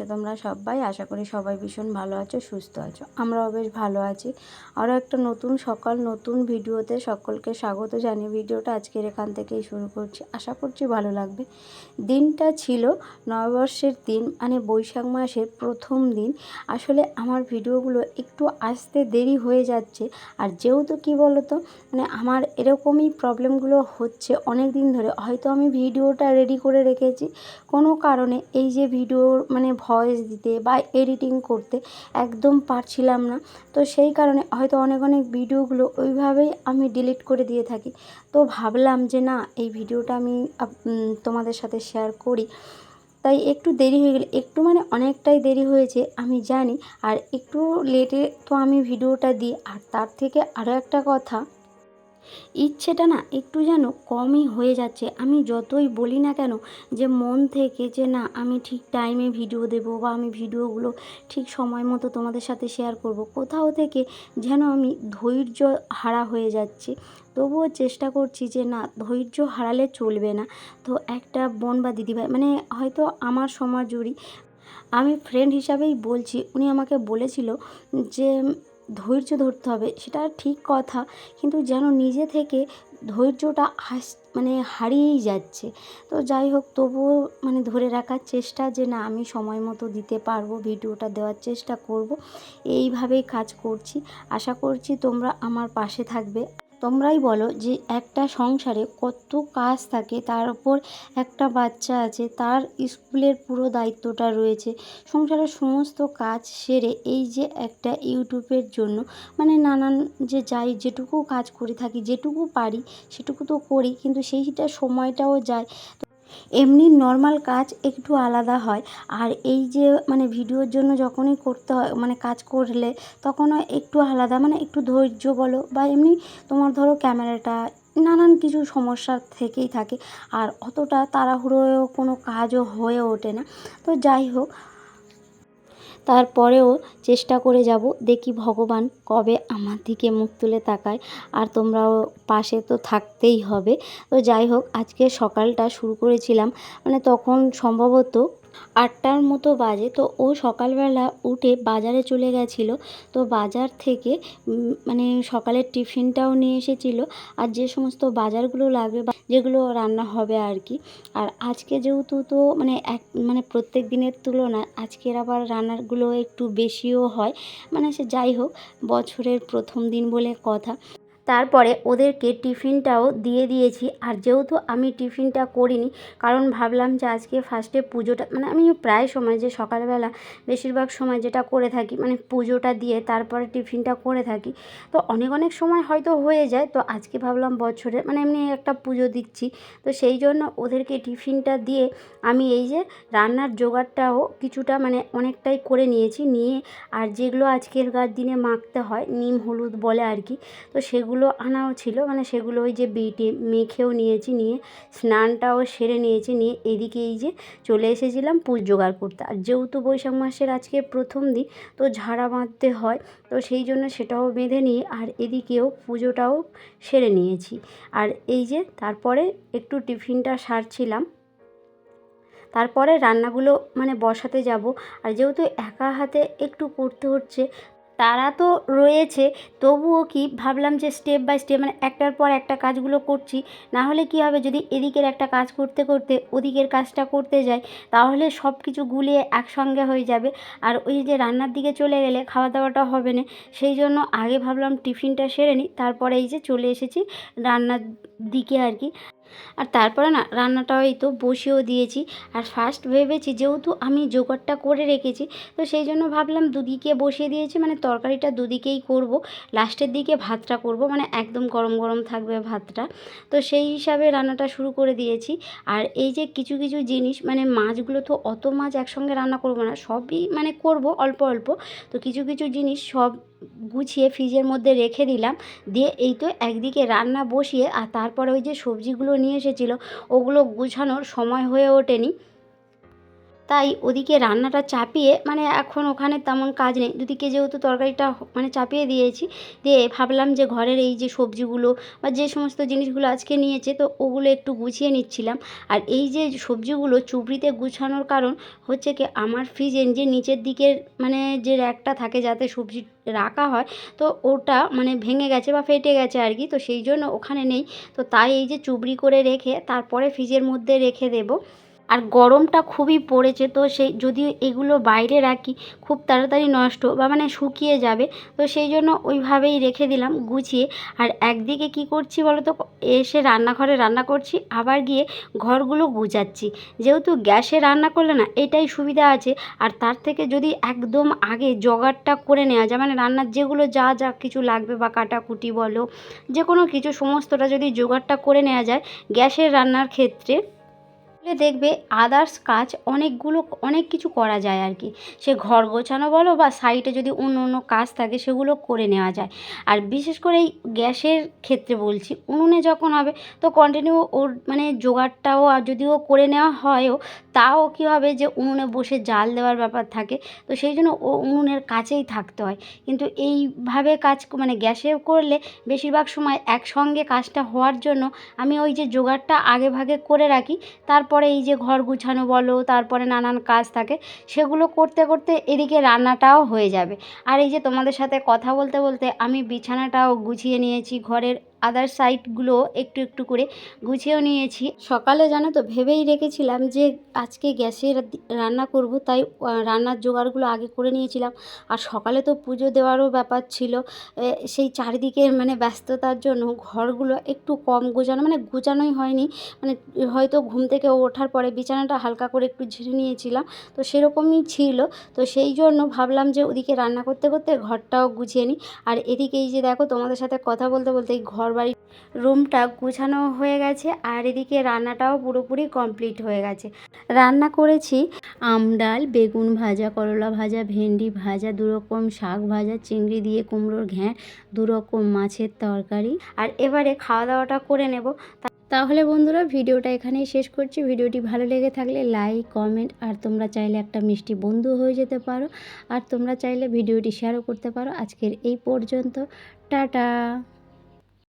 আছো তোমরা সবাই? আশা করি সবাই ভীষণ ভালো আছো, সুস্থ আছো। আমরাও বেশ ভালো আছি। আরও একটা নতুন সকাল, নতুন ভিডিওতে সকলকে স্বাগত জানিয়ে ভিডিওটা আজকের এখান থেকেই শুরু করছি। আশা করছি ভালো লাগবে। দিনটা ছিল নববর্ষের দিন, মানে বৈশাখ মাসের প্রথম দিন। আসলে আমার ভিডিওগুলো একটু আসতে দেরি হয়ে যাচ্ছে, আর যেহেতু কী বলো তো, মানে আমার এরকমই প্রবলেমগুলো হচ্ছে অনেক দিন ধরে। হয়তো আমি ভিডিওটা রেডি করে রেখেছি, কোনো কারণে এই যে ভিডিওর মানে ভয়েস দিতে বা এডিটিং করতে একদম পারছিলাম না। তো সেই কারণে হয়তো অনেক ভিডিওগুলো ওইভাবেই আমি ডিলিট করে দিয়ে থাকি। তো ভাবলাম যে না, এই ভিডিওটা আমি তোমাদের সাথে শেয়ার করি। তাই একটু দেরি হয়ে গেলে, একটু মানে অনেকটাই দেরি হয়েছে আমি জানি, আর একটু লেটে তো আমি ভিডিওটা দিই। আর তার থেকে আরও একটা কথা, ইচ্ছেটা না একটু যেন কমই হয়ে যাচ্ছে। আমি যতই বলি না কেন যে মন থেকে যে না, আমি ঠিক টাইমে ভিডিও দেবো বা আমি ভিডিওগুলো ঠিক সময় মতো তোমাদের সাথে শেয়ার করব, কোথাও থেকে যেন আমি ধৈর্য হারা হয়ে যাচ্ছি। তবুও চেষ্টা করছি যে না, ধৈর্য হারালে চলবে না। তো একটা বোন বা দিদিভাই, মানে হয়তো আমার সমাজেরই, আমি ফ্রেন্ড হিসাবেই বলছি, উনি আমাকে বলেছিল যে ধৈর্য ধরতে হবে। সেটা ঠিক কথা, কিন্তু যেন নিজে থেকে ধৈর্যটা মানে হারিয়েই যাচ্ছে। তো যাই হোক, তবুও মানে ধরে রাখার চেষ্টা যে না, আমি সময় মতো দিতে পারবো, ভিডিওটা দেওয়ার চেষ্টা করব। এইভাবেই কাজ করছি। আশা করছি তোমরা আমার পাশে থাকবে। তোমরাই বলো যে একটা সংসারে কত কাজ থাকে, তার উপর একটা বাচ্চা আছে, তার স্কুলের পুরো দায়িত্বটা রয়েছে। সংসারের সমস্ত কাজ সেরে এই যে একটা ইউটিউবের জন্য মানে নানান যে যাই, যেটুকু কাজ করে থাকি, যেটুকু পারি সেটুকু তো করি, কিন্তু সেইটা সময়টাও যায়। এমনি নর্মাল কাজ একটু আলাদা হয়, আর এই যে মানে ভিডিওর জন্য যখনই করতে হয়, মানে কাজ করলে তখনও একটু আলাদা, মানে একটু ধৈর্য বলো বা এমনি তোমার ধরো ক্যামেরাটা, নানান কিছু সমস্যা থেকেই থাকে। আর অতটা তাড়াহুড়োও কোনো কাজও হয়ে ওঠে না। তো যাই হোক, তারপরেও চেষ্টা করে যাব, দেখি ভগবান কবে আমার দিকে মুখ তুলে তাকায়। আর তোমরাও পাশে তো থাকতেই হবে। তো যাই হোক, আজকে সকালটা শুরু করেছিলাম, মানে তখন সম্ভবত 8টার মতো বাজে। তো ও সকালবেলা উঠে বাজারে চলে গেছিলো। তো বাজার থেকে মানে সকালের টিফিনটাও নিয়ে এসেছিলো, আর যে সমস্ত বাজারগুলো লাগবে বা যেগুলো রান্না হবে আর কি। আর আজকে যেহেতু তো মানে প্রত্যেক দিনের তুলনায় আজকের আবার রান্নাগুলো একটু বেশিও হয়। মানে সে যাই হোক, বছরের প্রথম দিন বলে কথা। তারপরে ওদেরকে টিফিনটাও দিয়ে দিয়েছি। আর যেহেতু আমি টিফিনটা করিনি, কারণ ভাবলাম যে আজকে ফার্স্টে পুজোটা, মানে আমি প্রায় সময় যে সকালবেলা বেশিরভাগ সময় যেটা করে থাকি, মানে পুজোটা দিয়ে তারপরে টিফিনটা করে থাকি। তো অনেক সময় হয়তো হয়ে যায়। তো আজকে ভাবলাম বছরে মানে এমনি একটা পুজো দিচ্ছি, তো সেই জন্য ওদেরকে টিফিনটা দিয়ে আমি এই যে রান্নার জোগাড়টাও কিছুটা মানে অনেকটাই করে নিয়ে, আর যেগুলো আজকেরকার দিনে মাখতে হয়, নিম হলুদ বলে আর কি, তো সেগুলো আনাও ছিল। মানে সেগুলো ওই যে বেটে মেখেও নিয়েছি, নিয়ে স্নানটাও সেরে নিয়েছি, নিয়ে এদিকে এই যে চলে এসেছিলাম পুজো জোগাড় করতে। আর যেহেতু বৈশাখ মাসের আজকে প্রথম দিন, তো ঝাড়া বাঁধতে হয়, তো সেই জন্য সেটাও বেঁধে নিয়ে আর এদিকেও পুজোটাও সেরে নিয়েছি। আর এই যে তারপরে একটু টিফিনটা সারছিলাম, তারপরে রান্নাগুলো মানে বসাতে যাব। আর যেহেতু একা হাতে একটু করতে হচ্ছে, তারা তো রয়েছে, তবুও কি ভাবলাম যে স্টেপ বাই স্টেপ মানে একটার পর একটা কাজগুলো করছি। না হলে কী হবে, যদি এদিকের একটা কাজ করতে করতে ওদিকের কাজটা করতে যাই, তাহলে সব কিছু গুলিয়ে একসঙ্গে হয়ে যাবে। আর ওই যে রান্নার দিকে চলে গেলে খাওয়া দাওয়াটা হবে না। সেই জন্য আগে ভাবলাম টিফিনটা সেরে নিই, তারপরে এই যে চলে এসেছি রান্নার দিকে আর কি। আর তারপরে না রান্নাটাও এই তো বসিয়েও দিয়েছি। আর ফার্স্ট ভেবেছি, যেহেতু আমি জোগাড়টা করে রেখেছি, তো সেই জন্য ভাবলাম দুদিকে বসিয়ে দিয়েছি, মানে তরকারিটা দুদিকেই করব, লাস্টের দিকে ভাতটা করব, মানে একদম গরম গরম থাকবে ভাতটা। তো সেই হিসাবে রান্নাটা শুরু করে দিয়েছি। আর এই যে কিছু কিছু জিনিস, মানে মাছগুলো তো অত মাছ একসঙ্গে রান্না করব না, সবই মানে করব অল্প অল্প। তো কিছু কিছু জিনিস সব গুছিয়ে ফ্রিজের মধ্যে রেখে দিলাম, দিয়ে এই তো একদিকে রান্না বসিয়ে, আর তারপরে ওই যে সবজিগুলো নিয়ে এসেছিলো, ওগুলো গুছানোর সময় হয়ে ওঠেনি। তাই ওদিকে রান্নাটা চাপিয়ে মানে এখন ওখানে তেমন কাজ নেই, দুদিকে যেহেতু তরকারিটা মানে চাপিয়ে দিয়েছি, দিয়ে ভাবলাম যে ঘরের এই যে সবজিগুলো বা যে সমস্ত জিনিসগুলো আজকে নিয়েছে তো ওগুলো একটু গুছিয়ে নিচ্ছিলাম। আর এই যে সবজিগুলো চুবড়িতে গুছানোর কারণ হচ্ছে কি, আমার ফ্রিজের যে নিচের দিকের মানে যে র্যাকটা থাকে যাতে সবজি রাখা হয়, তো ওটা মানে ভেঙে গেছে বা ফেটে গেছে আর কি, তো সেই জন্য ওখানে নেই। তো তাই এই যে চুবড়ি করে রেখে তারপরে ফ্রিজের মধ্যে রেখে দেবো। আর গরমটা খুবই পড়েছে, তো সেই যদি এগুলো বাইরে রাখি খুব তাড়াতাড়ি নষ্ট বা মানে শুকিয়ে যাবে, তো সেই জন্য ওইভাবেই রেখে দিলাম গুছিয়ে। আর একদিকে কি করছি বলো তো, এসে রান্নাঘরে রান্না করছি, আবার গিয়ে ঘরগুলো গুছাচ্ছি। যেহেতু গ্যাসে রান্না করলে না এটাই সুবিধা আছে। আর তার থেকে যদি একদম আগে জোগাড়টা করে নেওয়া যায়, মানে রান্নার যেগুলো যা যা কিছু লাগবে বা কাটাকুটি বলো, যে কোনো কিছু সমস্তটা যদি জোগাড়টা করে নেওয়া যায় গ্যাসের রান্নার ক্ষেত্রে, তাহলে দেখবে আদার্স কাজ অনেক কিছু করা যায় আর কি। সে ঘর গোছানো বলো বা সাইডে যদি অন্য অন্য কাজ থাকে সেগুলো করে নেওয়া যায়। আর বিশেষ করে এই গ্যাসের ক্ষেত্রে বলছি, উনুনে যখন হবে তো কন্টিনিউ ওর মানে জোগাড়টাও আর যদিও করে নেওয়া হয়ও, তাও কী হবে যে উনুনে বসে জাল দেওয়ার ব্যাপার থাকে, তো সেই জন্য ও উনুনের কাছেই থাকতে হয়। কিন্তু এইভাবে কাজ মানে গ্যাসে করলে বেশিরভাগ সময় একসঙ্গে কাজটা হওয়ার জন্য আমি ওই যে জোগাড়টা আগে ভাগে করে রাখি, তারপরে এই যে ঘর গুছানো বলো, তারপরে নানান কাজ থাকে, সেগুলো করতে করতে এদিকে রান্নাটাও হয়ে যাবে। আর এই যে তোমাদের সাথে কথা বলতে বলতে আমি বিছানাটাও গুছিয়ে নিয়েছি, ঘরের আদার সাইডগুলো একটু একটু করে গুছিয়েও নিয়েছি। সকালে জানো তো ভেবেই রেখেছিলাম যে আজকে গ্যাসে রান্না করব, তাই রান্নার জোগাড়গুলো আগে করে নিয়েছিলাম। আর সকালে তো পুজো দেওয়ারও ব্যাপার ছিল, সেই চারিদিকে মানে ব্যস্ততার জন্য ঘরগুলো একটু কম গোছানো, মানে গোছানোই হয়নি। মানে হয়তো ঘুম থেকে ওঠার পরে বিছানাটা হালকা করে একটু ঝেড়ে নিয়েছিলাম, তো সেরকমই ছিল। তো সেই জন্য ভাবলাম যে ওদিকে রান্না করতে করতে ঘরটাও গুছিয়ে নিই। আর এদিকে এই যে দেখো তোমাদের সাথে কথা বলতে বলতে এই ঘর বাড়ি রুমটা গুছানো হয়ে গেছে, আর এদিকে রান্নাটাও পুরোপুরি কমপ্লিট হয়ে গেছে। রান্না করেছি আম ডাল, বেগুন ভাজা, করলা ভাজা, ভেন্ডি ভাজা, দুরকম শাক ভাজা, চিংড়ি দিয়ে কুমড়োর ঘ্যাঁট, দুরকম মাছের তরকারি। আর এবারে খাওয়া দাওয়াটা করে নেব। তাহলে বন্ধুরা ভিডিওটা এখানেই শেষ করছি। ভিডিওটি ভালো লেগে থাকলে লাইক, কমেন্ট, আর তোমরা চাইলে একটা মিষ্টি বন্ধু হয়ে যেতে পারো। আর তোমরা চাইলে ভিডিওটি শেয়ারও করতে পারো। আজকের এই পর্যন্ত, টাটা।